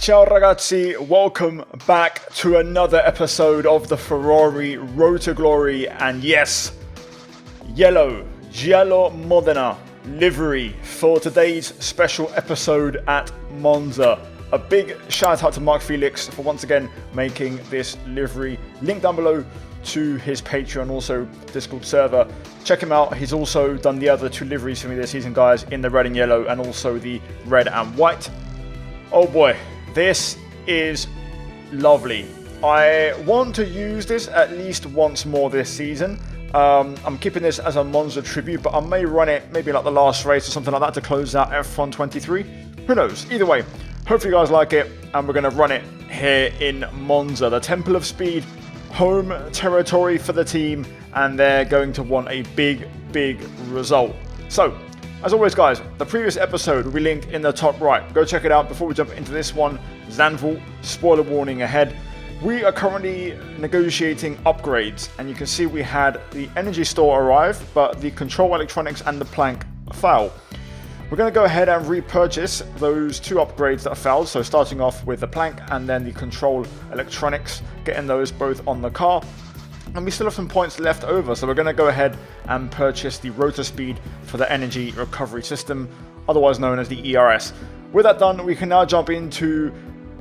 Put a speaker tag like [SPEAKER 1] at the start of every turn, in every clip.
[SPEAKER 1] Ciao ragazzi, welcome back to another episode of the Ferrari Road to Glory, and yes, yellow, Giallo Modena livery for today's special episode at Monza. A big shout out to Mark Felix for once again making this livery. Link down below to his Patreon, also Discord server. Check him out. He's also done the other two liveries for me this season, guys, in the red and yellow and also the red and white. Oh boy, this is lovely. I want to use this at least once more this season. I'm keeping this as a Monza tribute, but I may run it maybe like the last race or something like that to close out F1 23. Who knows? Either way, hopefully you guys like it, and we're going to run it here in Monza, the Temple of Speed, home territory for the team, and they're going to want a big result. So, as always guys, the previous episode will be linked in the top right. Go check it out before we jump into this one. Zandvoort, spoiler warning ahead. We are currently negotiating upgrades, and you can see we had the energy store arrive, but the control electronics and the plank fail. We're going to go ahead and repurchase those two upgrades that failed, so starting off with the plank and then the control electronics, getting those both on the car. And we still have some points left over, so we're going to go ahead and purchase the rotor speed for the energy recovery system, otherwise known as the ERS. With that done, we can now jump into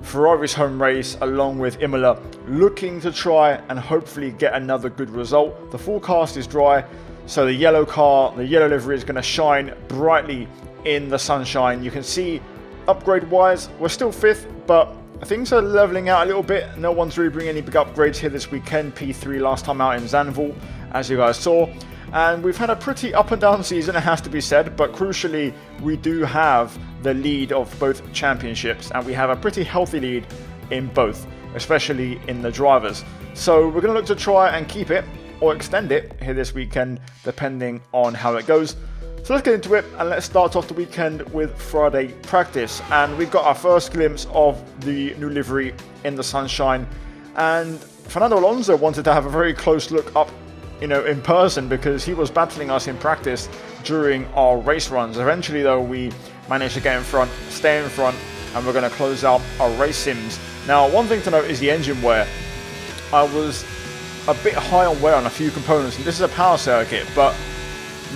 [SPEAKER 1] Ferrari's home race along with Imola, looking to try and hopefully get another good result. The forecast is dry, so the yellow car, the yellow livery is going to shine brightly in the sunshine. You can see upgrade wise we're still 5th, but things are leveling out a little bit. No one's really bringing any big upgrades here this weekend. P3 last time out in Zandvoort, as you guys saw. And we've had a pretty up and down season, it has to be said, but crucially we do have the lead of both championships, and we have a pretty healthy lead in both, especially in the drivers. So we're going to look to try and keep it or extend it here this weekend, depending on how it goes. So let's get into it, and let's start off the weekend with Friday practice. And we've got our first glimpse of the new livery in the sunshine. And Fernando Alonso wanted to have a very close look up, in person, because he was battling us in practice during our race runs. Eventually, though, we managed to get in front, stay in front, and we're going to close out our race sims. Now, one thing to note is the engine wear. I was a bit high on wear on a few components, and this is a power circuit, but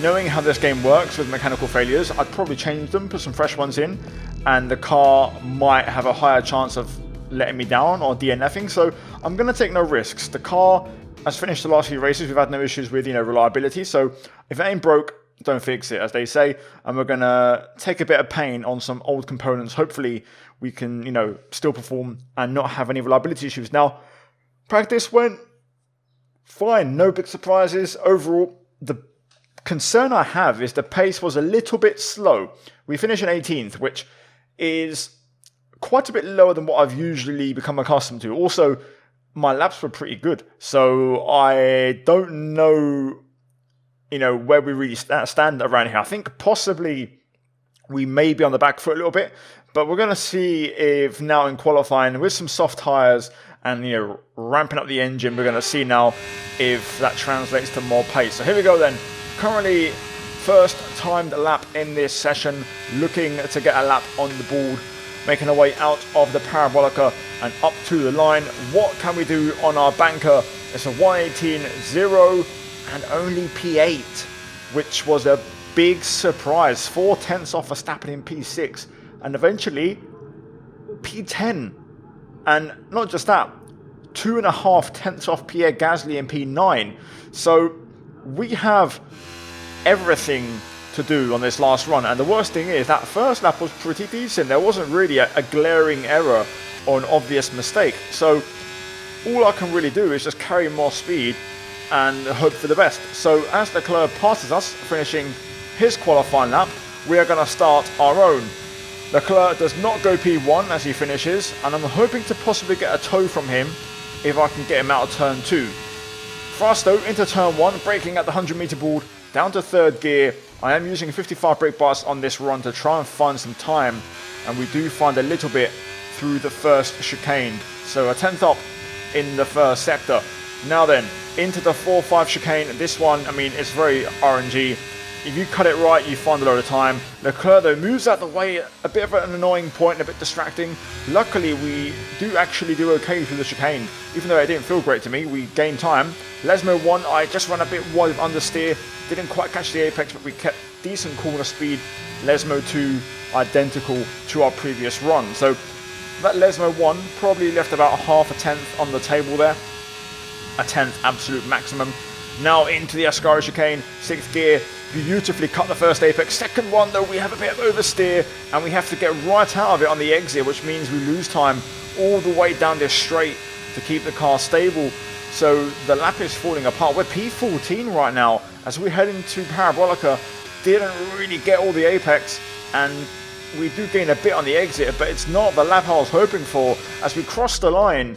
[SPEAKER 1] knowing how this game works with mechanical failures, I'd probably change them, put some fresh ones in, and the car might have a higher chance of letting me down or DNFing, so I'm going to take no risks. The car has finished the last few races. We've had no issues with, reliability, so if it ain't broke, don't fix it, as they say, and we're going to take a bit of pain on some old components. Hopefully we can, still perform and not have any reliability issues. Now, practice went fine, no big surprises. Overall, the concern I have is the pace was a little bit slow. We finished in 18th, which is quite a bit lower than what I've usually become accustomed to. Also, my laps were pretty good, so I don't know, where we really stand around here. I think possibly we may be on the back foot a little bit, but we're going to see if now in qualifying with some soft tyres and, ramping up the engine, we're going to see now if that translates to more pace. So here we go then. Currently, first timed lap in this session, looking to get a lap on the board, making our way out of the parabolica and up to the line. What can we do on our banker? It's a 118.0 and only P8, which was a big surprise. 4 tenths off Verstappen in P6 and eventually P10. And not just that, 2.5 tenths off Pierre Gasly in P9. So we have everything to do on this last run, and the worst thing is that first lap was pretty decent. There wasn't really a glaring error or an obvious mistake, so all I can really do is just carry more speed and hope for the best. So as Leclerc passes us, finishing his qualifying lap, we are going to start our own. Leclerc does not go P1 as he finishes, and I'm hoping to possibly get a tow from him if I can get him out of turn 2. Frasto into turn 1, braking at the 100-meter board, down to 3rd gear. I am using 55 brake bars on this run to try and find some time, and we do find a little bit through the first chicane. So a 10th up in the first sector. Now then, into the 4-5 chicane. This one, it's very RNG. if you cut it right, you find a lot of time. Leclerc, though, moves out the way, a bit of an annoying point, a bit distracting. Luckily, we do actually do okay through the chicane. Even though it didn't feel great to me, we gained time. Lesmo 1, I just ran a bit wide with understeer. Didn't quite catch the apex, but we kept decent corner speed. Lesmo 2, identical to our previous run. So that Lesmo 1 probably left about half a tenth on the table there. A tenth absolute maximum. Now into the Ascari chicane, 6th gear, beautifully cut the first apex. Second one though, we have a bit of oversteer and we have to get right out of it on the exit, which means we lose time all the way down this straight to keep the car stable. So the lap is falling apart. We're P14 right now as we head into Parabolica. Didn't really get all the apex and we do gain a bit on the exit, but it's not the lap I was hoping for as we cross the line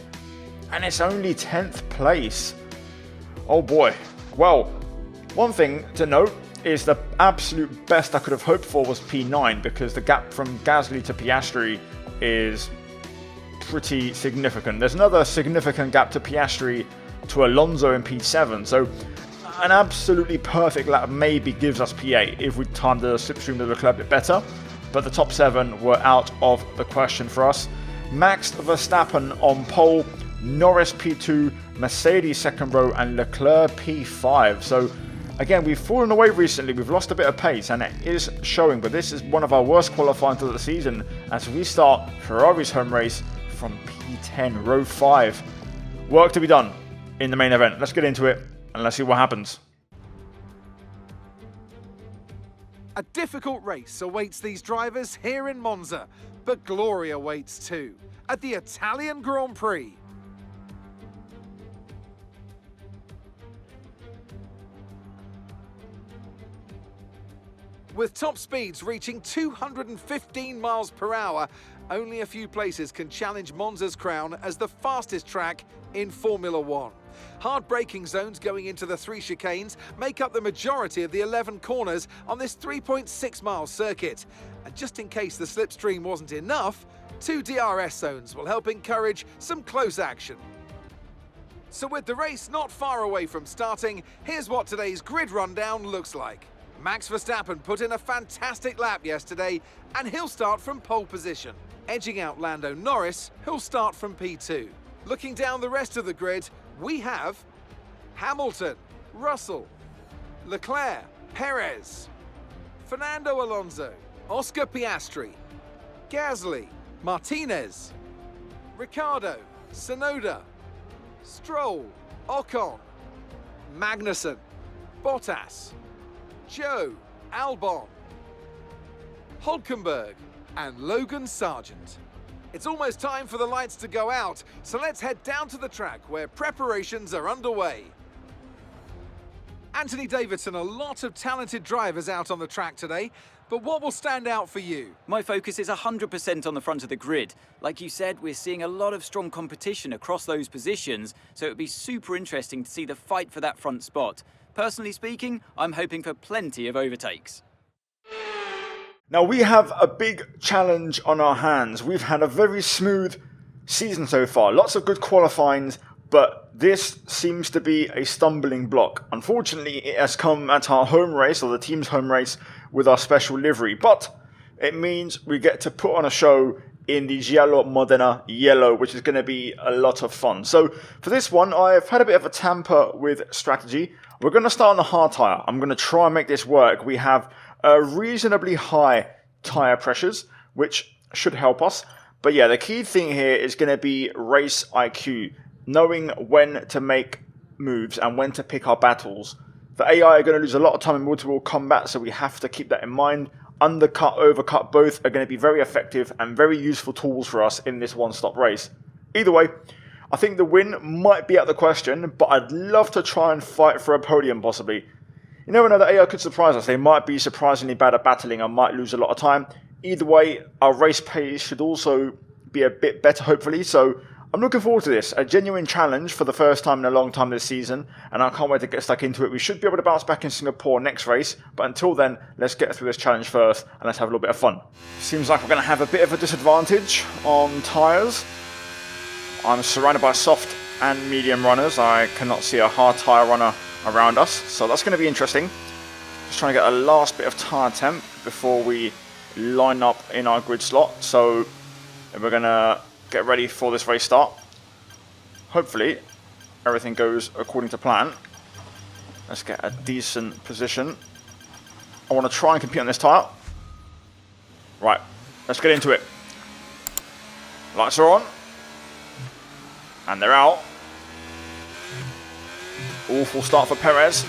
[SPEAKER 1] and it's only 10th place. Oh boy. Well, one thing to note is the absolute best I could have hoped for was P9 because the gap from Gasly to Piastri is pretty significant. There's another significant gap to Piastri to Alonso in P7, so an absolutely perfect lap maybe gives us P8 if we timed the slipstream of the club a bit better, but the top 7 were out of the question for us. Max Verstappen on pole, Norris P2, Mercedes second row and Leclerc P5. So again, we've fallen away recently, we've lost a bit of pace and it is showing, but this is one of our worst qualifying of the season as we start Ferrari's home race from P10, row 5. Work to be done in the main event. Let's get into it and let's see what happens.
[SPEAKER 2] A difficult race awaits these drivers here in Monza, but glory awaits too at the Italian Grand Prix. With top speeds reaching 215 miles per hour, only a few places can challenge Monza's crown as the fastest track in Formula One. Hard braking zones going into the 3 chicanes make up the majority of the 11 corners on this 3.6-mile circuit. And just in case the slipstream wasn't enough, 2 DRS zones will help encourage some close action. So with the race not far away from starting, here's what today's grid rundown looks like. Max Verstappen put in a fantastic lap yesterday and he'll start from pole position. Edging out Lando Norris, who'll start from P2. Looking down the rest of the grid, we have Hamilton, Russell, Leclerc, Perez, Fernando Alonso, Oscar Piastri, Gasly, Martinez, Ricciardo, Tsunoda, Stroll, Ocon, Magnussen, Bottas, Joe, Albon, Hulkenberg and Logan Sargent. It's almost time for the lights to go out, so let's head down to the track where preparations are underway. Anthony Davidson, a lot of talented drivers out on the track today, but what will stand out for you?
[SPEAKER 3] My focus is 100% on the front of the grid. Like you said, we're seeing a lot of strong competition across those positions, so it would be super interesting to see the fight for that front spot. Personally speaking, I'm hoping for plenty of overtakes.
[SPEAKER 1] Now we have a big challenge on our hands. We've had a very smooth season so far. Lots of good qualifyings, but this seems to be a stumbling block. Unfortunately, it has come at our home race, or the team's home race, with our special livery. But it means we get to put on a show in the Giallo Modena yellow, which is going to be a lot of fun. So for this one, I've had a bit of a tamper with strategy. We're going to start on the hard tyre. I'm going to try and make this work. We have reasonably high tyre pressures, which should help us. But yeah, the key thing here is going to be race IQ, knowing when to make moves and when to pick our battles. The AI are going to lose a lot of time in multiple combat, so we have to keep that in mind. Undercut, overcut, both are going to be very effective and very useful tools for us in this one-stop race. Either way, I think the win might be out of the question, but I'd love to try and fight for a podium possibly. You never know, the AI could surprise us. They might be surprisingly bad at battling and might lose a lot of time. Either way, our race pace should also be a bit better hopefully, so I'm looking forward to this. A genuine challenge for the first time in a long time this season, and I can't wait to get stuck into it. We should be able to bounce back in Singapore next race, but until then, let's get through this challenge first and let's have a little bit of fun. Seems like we're going to have a bit of a disadvantage on tyres. I'm surrounded by soft and medium runners. I cannot see a hard tyre runner around us, so that's going to be interesting. Just trying to get a last bit of tyre temp before we line up in our grid slot. So we're going to get ready for this race start. Hopefully everything goes according to plan. Let's get a decent position. I want to try and compete on this tyre. Right, let's get into it. Lights are on. And they're out. Awful start for Perez.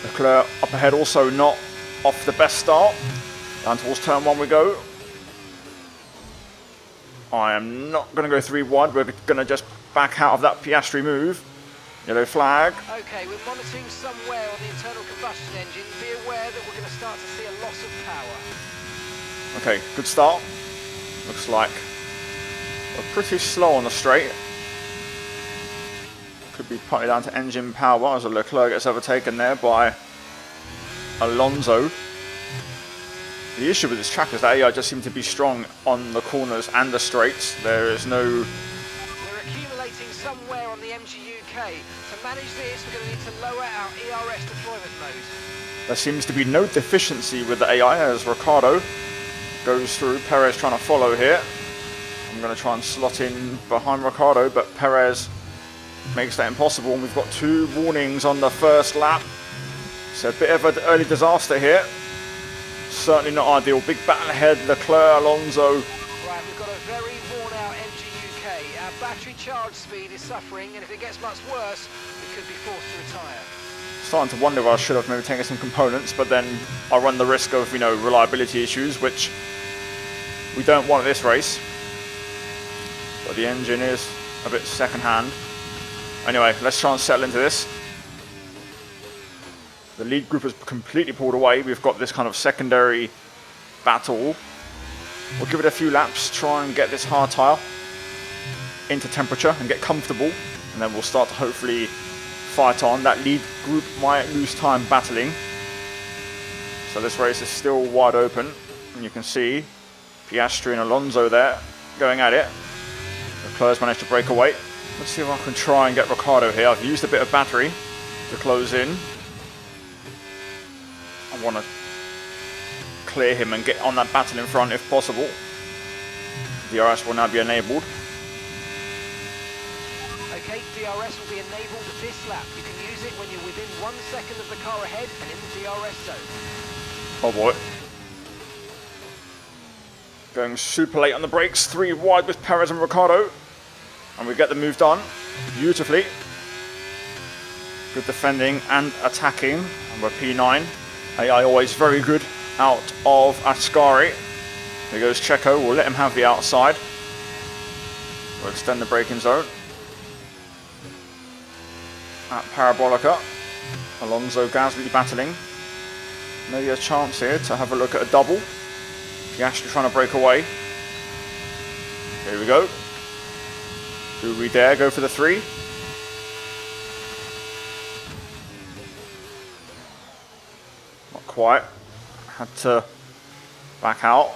[SPEAKER 1] Leclerc up ahead, also not off the best start. Down towards turn 1 we go. I am not going to go 3 wide. We're going to just back out of that Piastri move. Yellow flag.
[SPEAKER 2] Okay, we're monitoring somewhere on the internal combustion engine. Be aware that we're going to start to see a loss of power.
[SPEAKER 1] Okay, good start. Looks like we're pretty slow on the straight. Could be partly down to engine power as a Leclerc gets overtaken there by Alonso. The issue with this track is that AI just seems to be strong on the corners and the straights. There is no...
[SPEAKER 2] We're accumulating somewhere on the MGUK. To manage this, we're going to need to lower our ERS deployment mode.
[SPEAKER 1] There seems to be no deficiency with the AI as Ricciardo goes through. Perez trying to follow here. I'm going to try and slot in behind Ricciardo, but Perez makes that impossible, and we've got 2 warnings on the first lap. It's a bit of an early disaster here. Certainly not ideal. Big battle ahead, Leclerc, Alonso.
[SPEAKER 2] Right, we've got a very worn out MGUK. Our battery charge speed is suffering, and if it gets much worse, we could be forced to retire.
[SPEAKER 1] Starting to wonder if I should have maybe taken some components, but then I run the risk of, reliability issues, which we don't want at this race. But the engine is a bit second-hand. Anyway, let's try and settle into this. The lead group has completely pulled away. We've got this kind of secondary battle. We'll give it a few laps, try and get this hard tyre into temperature and get comfortable, and then we'll start to hopefully fight on. That lead group might lose time battling. So this race is still wide open, and you can see Piastri and Alonso there going at it. Leclerc's managed to break away. Let's see if I can try and get Ricciardo here. I've used a bit of battery to close in. I want to clear him and get on that battle in front if possible. DRS will now be enabled.
[SPEAKER 2] Okay, DRS will be enabled this lap. You can use it when you're within 1 second of the car ahead and in the DRS zone.
[SPEAKER 1] Oh boy. Going super late on the brakes. 3 wide with Perez and Ricciardo. And we get the move done beautifully. Good defending and attacking. And we're P9. AI always very good out of Ascari. Here goes Checo. We'll let him have the outside. We'll extend the braking zone. At Parabolica. Alonso, Gasly battling. Maybe a chance here to have a look at a double. Piastri trying to break away. Here we go. Do we dare go for the 3? Not quite. Had to back out.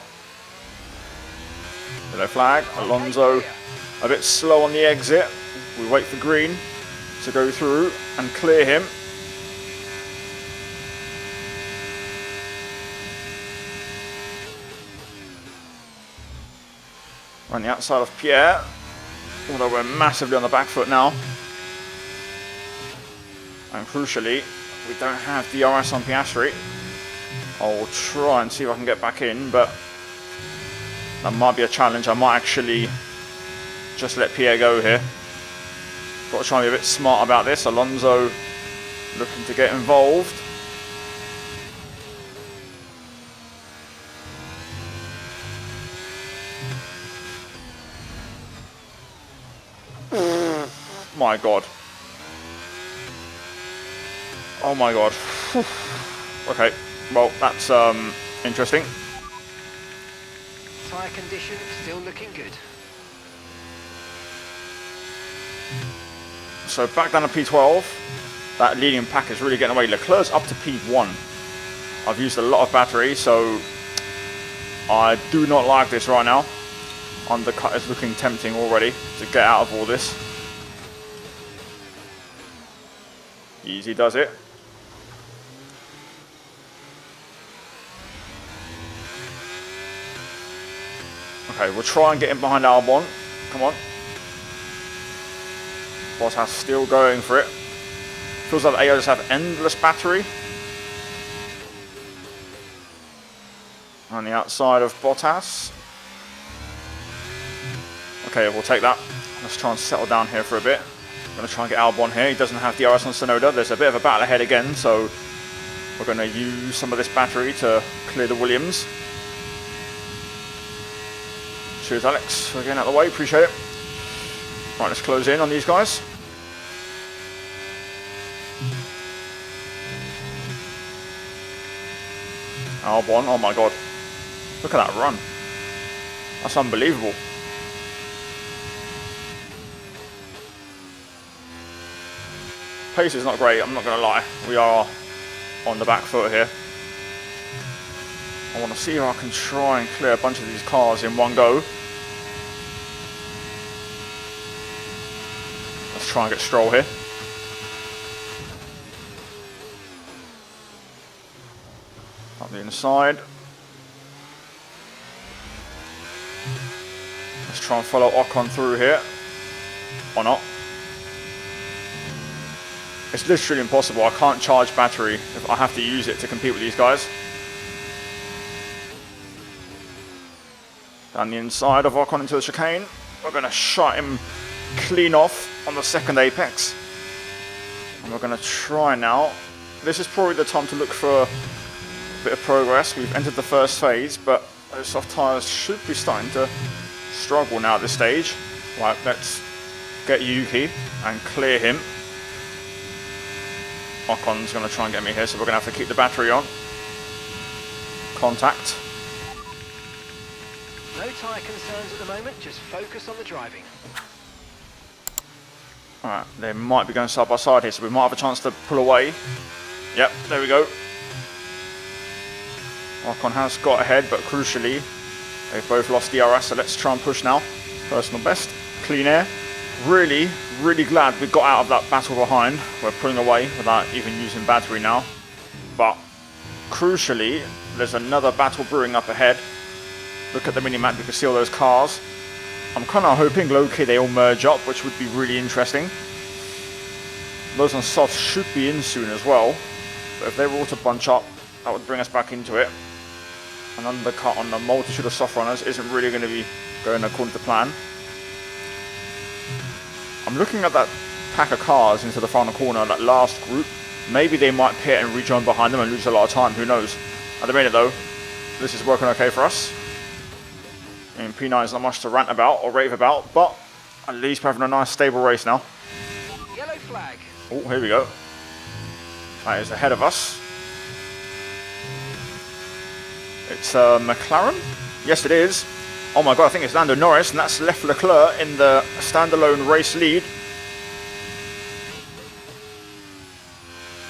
[SPEAKER 1] Yellow flag. Alonso a bit slow on the exit. We wait for green to go through and clear him. On the outside of Pierre. Although we're massively on the back foot now. And crucially, we don't have DRS on Piastri. I'll try and see if I can get back in, but that might be a challenge. I might actually just let Pierre go here. Got to try and be a bit smart about this. Alonso looking to get involved. My God. Oh my God. Okay, well, that's interesting.
[SPEAKER 2] Tyre condition still looking good.
[SPEAKER 1] So back down to P12. That leading pack is really getting away. Leclerc's up to P1. I've used a lot of battery, so I do not like this right now. Undercut is looking tempting already to get out of all this. Easy does it. Okay, we'll try and get in behind Albon. Come on. Bottas still going for it. Feels like the AOs have endless battery. On the outside of Bottas. Okay, we'll take that. Let's try and settle down here for a bit. I'm going to try and get Albon here. He doesn't have DRS on Tsunoda. There's a bit of a battle ahead again, so we're going to use some of this battery to clear the Williams. Cheers, Alex, for getting out of the way. Appreciate it. Right, let's close in on these guys. Albon, oh my god. Look at that run. That's unbelievable. Pace is not great, I'm not going to lie. We are on the back foot here. I want to see if I can try and clear a bunch of these cars in one go. Let's try and get Stroll here. Up the inside. Let's try and follow Ocon through here. Or not. It's literally impossible. I can't charge battery if I have to use it to compete with these guys. Down the inside of Ocon into the chicane. We're going to shut him clean off on the second apex. And we're going to try now. This is probably the time to look for a bit of progress. We've entered the first phase, but those soft tyres should be starting to struggle now at this stage. Right, let's get Yuki and clear him. Ocon's going to try and get me here, so we're going to have to keep the battery on. Contact.
[SPEAKER 4] No tyre concerns at the moment, just focus on the driving.
[SPEAKER 1] Alright, they might be going side by side here, so we might have a chance to pull away. Yep, there we go. Ocon has got ahead, but crucially, they've both lost DRS, so let's try and push now. Personal best, clean air. Really, really glad we got out of that battle behind. We're pulling away without even using battery now. But crucially, there's another battle brewing up ahead. Look at the mini-map, you can see all those cars. I'm kind of hoping low-key they all merge up, which would be really interesting. Those on soft should be in soon as well. But if they were all to bunch up, that would bring us back into it. An undercut on a multitude of soft runners isn't really going to be going according to plan. I'm looking at that pack of cars into the final corner, that last group. Maybe they might pit and rejoin behind them and lose a lot of time, who knows. At the minute though, this is working okay for us. I mean, P9 is not much to rant about or rave about, but at least we're having a nice stable race now.
[SPEAKER 4] Yellow flag.
[SPEAKER 1] Oh, here we go. That is ahead of us. It's McLaren? Yes, it is. Oh my god, I think it's Lando Norris, and that's left Leclerc in the standalone race lead.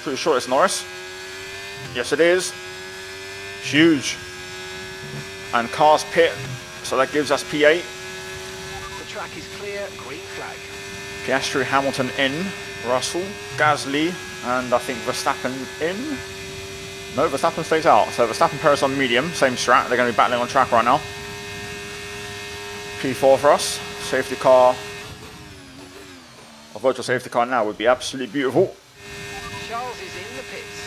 [SPEAKER 1] Pretty sure it's Norris. Yes, it is. Huge. And cars pit, so that gives us P8.
[SPEAKER 4] The track is clear, green flag.
[SPEAKER 1] Piastri, Hamilton in. Russell, Gasly, and I think Verstappen in. No, Verstappen stays out. So Verstappen, Perez on medium, same strat. They're going to be battling on track right now. P4 for us. Safety car. A virtual safety car now would be absolutely beautiful.
[SPEAKER 4] Charles is in the pits.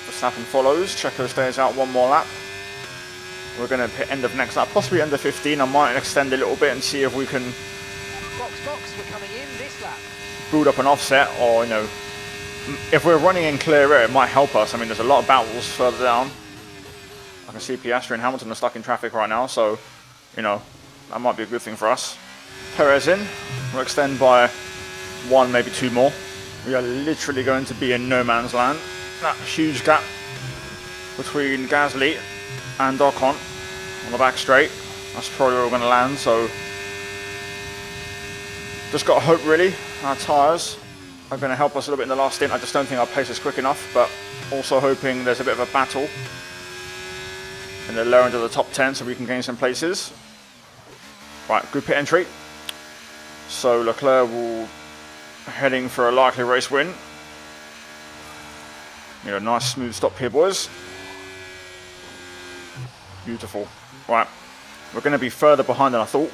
[SPEAKER 1] Verstappen follows. Checo stays out one more lap. We're going to hit end of next lap, possibly end of 15. I might extend a little bit and see if we can
[SPEAKER 4] Box, we're coming in this lap.
[SPEAKER 1] build up an offset, or, you know, if we're running in clear air, it might help us. I mean, there's a lot of battles further down. I can see Piastri and Hamilton are stuck in traffic right now, so, you know, that might be a good thing for us. Perez in. We'll extend by one, maybe two more. We are literally going to be in no man's land. That huge gap between Gasly and Ocon on the back straight. That's probably where we're going to land, so just got to hope, really, our tyres are going to help us a little bit in the last stint. I just don't think our pace is quick enough, but also hoping there's a bit of a battle in the lower end of the top 10 so we can gain some places. Right, good pit entry. So Leclerc will heading for a likely race win. You know, nice smooth stop here, boys. Beautiful. Right, we're going to be further behind than I thought.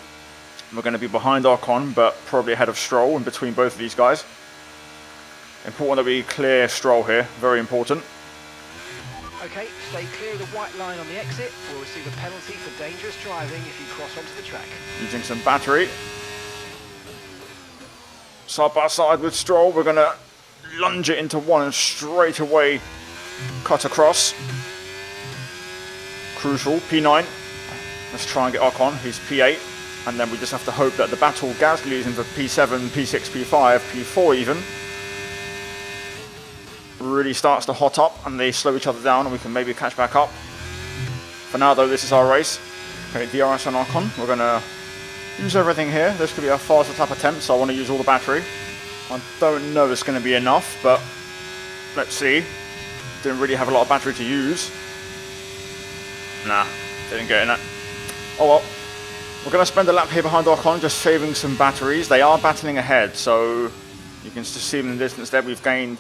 [SPEAKER 1] We're going to be behind Ocon, but probably ahead of Stroll in between both of these guys. Important that we clear Stroll here, very important.
[SPEAKER 4] Okay, stay clear of the white line on the exit. We'll receive a penalty for dangerous driving if you cross onto the track.
[SPEAKER 1] Using some battery. Side by side with Stroll, we're going to lunge it into one and straight away cut across. Crucial, P9. Let's try and get Ocon, he's P8. And then we just have to hope that the battle Gasly is in for P7, P6, P5, P4 even. Really starts to hot up and they slow each other down and we can maybe catch back up. For now though, this is our race. Okay, DRS on Ocon. We're going to use everything here. This could be our fastest lap attempt, so I want to use all the battery. I don't know if it's going to be enough, but let's see. Didn't really have a lot of battery to use. Nah, didn't get in it. Oh well. We're going to spend a lap here behind Ocon, just saving some batteries. They are battling ahead, so you can just see them in the distance there. We've gained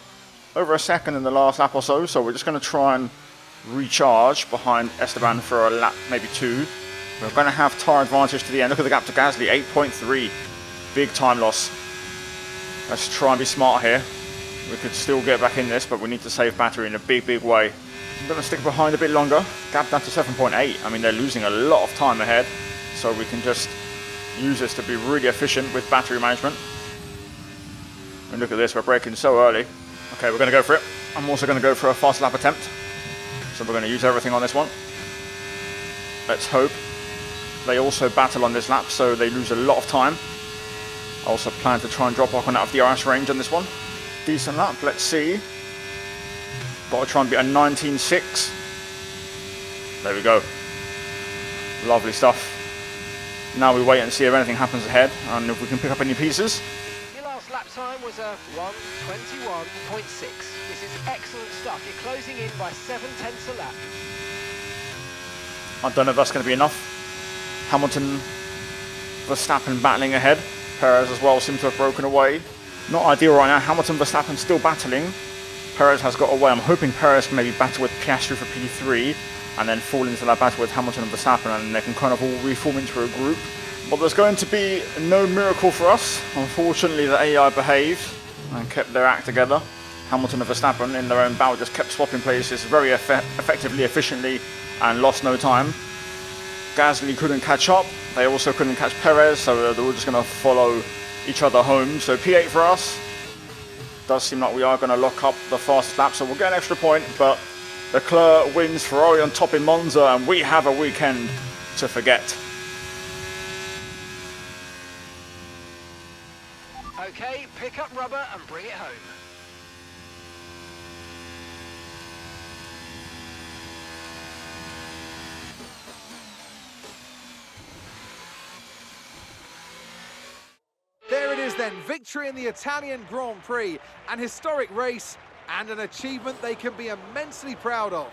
[SPEAKER 1] over a second in the last lap or so, so we're just going to try and recharge behind Esteban for a lap, maybe two. We're going to have tyre advantage to the end. Look at the gap to Gasly, 8.3. Big time loss. Let's try and be smart here. We could still get back in this, but we need to save battery in a big, big way. I'm going to stick behind a bit longer. Gap down to 7.8. I mean, they're losing a lot of time ahead. So we can just use this to be really efficient with battery management. And look at this, we're braking so early. Okay, we're going to go for it. I'm also going to go for a fast lap attempt. So we're going to use everything on this one. Let's hope. They also battle on this lap, so they lose a lot of time. I also plan to try and drop Ocon out of DRS range on this one. Decent lap, let's see. Got to try and beat a 19.6. There we go. Lovely stuff. Now we wait and see if anything happens ahead and if we can pick up any pieces.
[SPEAKER 4] Your last lap time was a 1:21.6. This is excellent stuff. You're closing in by 0.7 a lap.
[SPEAKER 1] I don't know if that's going to be enough. Hamilton, Verstappen battling ahead. Perez as well seems to have broken away. Not ideal right now. Hamilton, Verstappen still battling. Perez has got away. I'm hoping Perez can maybe battle with Piastri for P3 and then fall into that battle with Hamilton and Verstappen and they can kind of all reform into a group. But there's going to be no miracle for us. Unfortunately, the AI behaved and kept their act together. Hamilton and Verstappen in their own battle just kept swapping places very effectively, efficiently, and lost no time. Gasly couldn't catch up. They also couldn't catch Perez, so they were just going to follow each other home. So P8 for us. Does seem like we are going to lock up the fastest lap, so we'll get an extra point, but Leclerc wins, Ferrari on top in Monza, and we have a weekend to forget.
[SPEAKER 4] Okay, pick up rubber and bring it home.
[SPEAKER 2] There it is then, victory in the Italian Grand Prix, an historic race and an achievement they can be immensely proud of.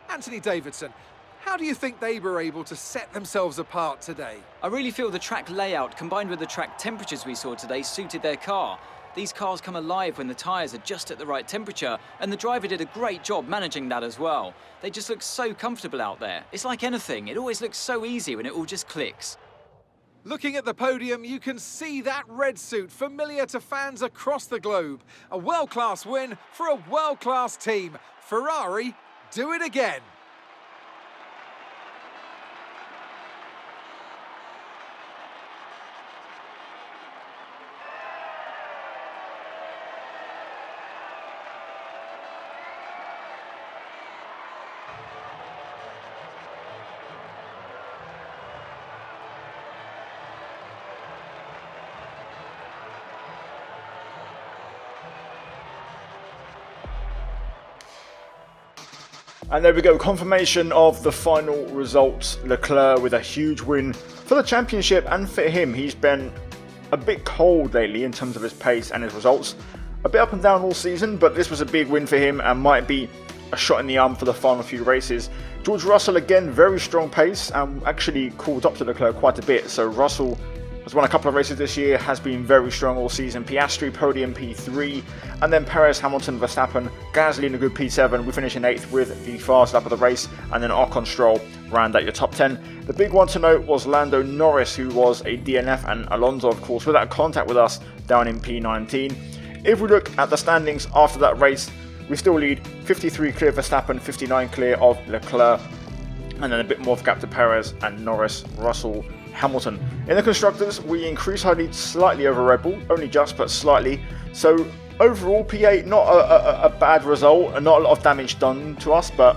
[SPEAKER 2] Anthony Davidson, how do you think they were able to set themselves apart today?
[SPEAKER 3] I really feel the track layout combined with the track temperatures we saw today suited their car. These cars come alive when the tyres are just at the right temperature, and the driver did a great job managing that as well. They just look so comfortable out there. It's like anything, it always looks so easy when it all just clicks.
[SPEAKER 2] Looking at the podium, you can see that red suit familiar to fans across the globe. A world-class win for a world-class team. Ferrari, do it again.
[SPEAKER 1] And there we go, confirmation of the final results. Leclerc with a huge win for the championship, and for him, he's been a bit cold lately in terms of his pace and his results. A bit up and down all season, but this was a big win for him and might be a shot in the arm for the final few races. George Russell again, very strong pace and actually caught up to Leclerc quite a bit. So Russell has won a couple of races this year, has been very strong all season. Piastri podium P3, and then Perez, Hamilton, Verstappen, Gasly in a good P7. We finish in 8th with the fast lap of the race, and then Ocon, Stroll round out your top 10. The big one to note was Lando Norris, who was a DNF, and Alonso, of course, without contact with us, down in P19. If we look at the standings after that race, we still lead 53 clear of Verstappen, 59 clear of Leclerc, and then a bit more of a gap to Perez and Norris, Russell, Hamilton. In the Constructors, we increase our lead slightly over Red Bull, only just, but slightly. So overall, P8, not a bad result, and not a lot of damage done to us, but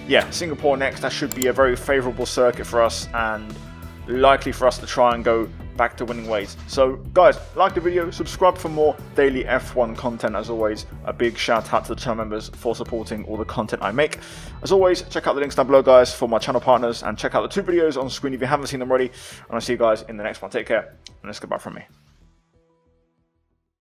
[SPEAKER 1] yeah, Singapore next, that should be a very favourable circuit for us, and likely for us to try and go back to winning ways. So guys, like the video, subscribe for more daily F1 content. As always, a big shout out to the channel members for supporting all the content I make. As always, check out the links down below, guys, for my channel partners, and check out the 2 videos on screen if you haven't seen them already, and I'll see you guys in the next one. Take care, and it's goodbye from me.